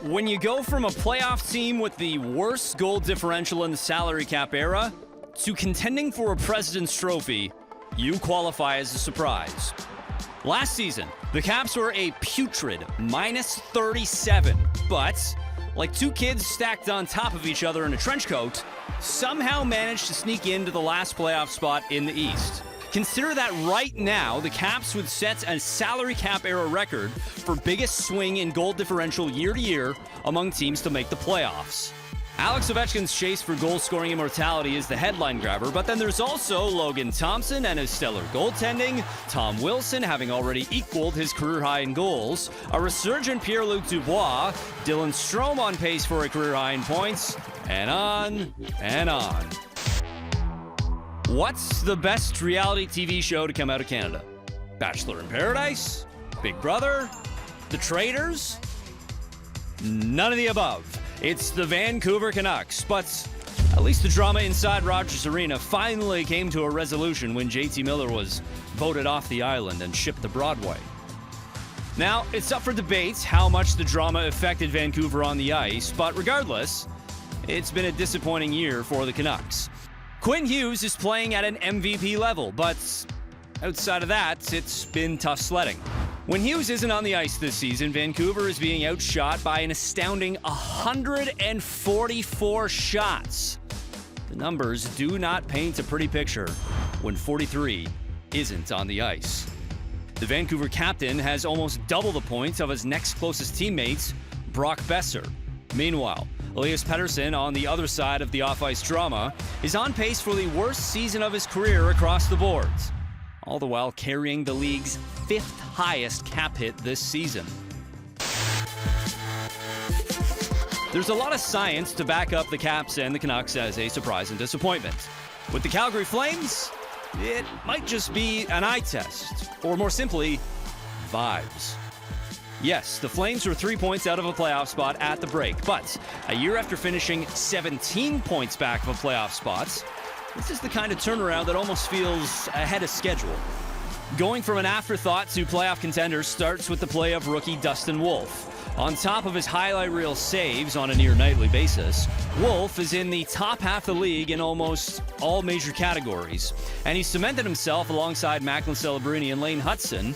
When you go from a playoff team with the worst goal differential in the salary cap era to contending for a President's Trophy, you qualify as a surprise. Last season, the Caps were a putrid -37, but like two kids stacked on top of each other in a trench coat, somehow managed to sneak into the last playoff spot in the East. Consider that right now, the Caps would set a salary cap era record for biggest swing in goal differential year to year among teams to make the playoffs. Alex Ovechkin's chase for goal-scoring immortality is the headline grabber, but then there's also Logan Thompson and his stellar goaltending, Tom Wilson having already equaled his career high in goals, a resurgent Pierre-Luc Dubois, Dylan Strome on pace for a career high in points, and on and on. What's the best reality TV show to come out of Canada? Bachelor in Paradise? Big Brother? The Traitors? None of the above. It's the Vancouver Canucks, but at least the drama inside Rogers Arena finally came to a resolution when JT Miller was voted off the island and shipped to Broadway. Now, it's up for debate how much the drama affected Vancouver on the ice, but regardless, it's been a disappointing year for the Canucks. Quinn Hughes is playing at an MVP level, but outside of that, it's been tough sledding. When Hughes isn't on the ice this season, Vancouver is being outshot by an astounding 144 shots. The numbers do not paint a pretty picture when 43 isn't on the ice. The Vancouver captain has almost double the points of his next closest teammate, Brock Besser. Meanwhile, Elias Pettersson, on the other side of the off-ice drama, is on pace for the worst season of his career across the boards, all the while carrying the league's 5th highest cap hit this season. There's a lot of science to back up the Caps and the Canucks as a surprise and disappointment. With the Calgary Flames, it might just be an eye test, or more simply, vibes. Yes, the Flames were 3 points out of a playoff spot at the break, but a year after finishing 17 points back of a playoff spot, this is the kind of turnaround that almost feels ahead of schedule. Going from an afterthought to playoff contenders starts with the play of rookie Dustin Wolf. On top of his highlight reel saves on a near nightly basis, Wolf is in the top half of the league in almost all major categories, and he cemented himself alongside Macklin Celebrini and Lane Hudson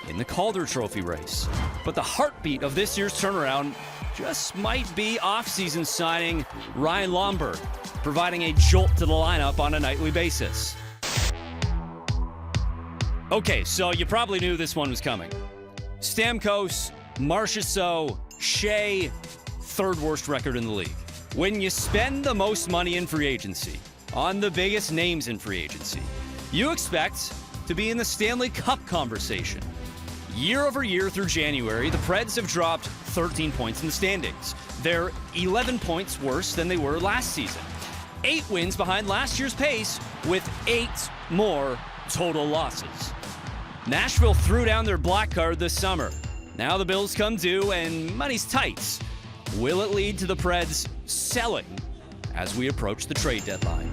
in the Calder Trophy race. But the heartbeat of this year's turnaround just might be off-season signing Ryan Lomberg, providing a jolt to the lineup on a nightly basis. Okay, so you probably knew this one was coming. Stamkos, Marchessault, Shea, third worst record in the league. When you spend the most money in free agency on the biggest names in free agency, you expect to be in the Stanley Cup conversation. Year over year through January, the Preds have dropped 13 points in the standings. They're 11 points worse than they were last season. 8 wins behind last year's pace with 8 more total losses. Nashville threw down their black card this summer. Now the bills come due and money's tight. Will it lead to the Preds selling as we approach the trade deadline?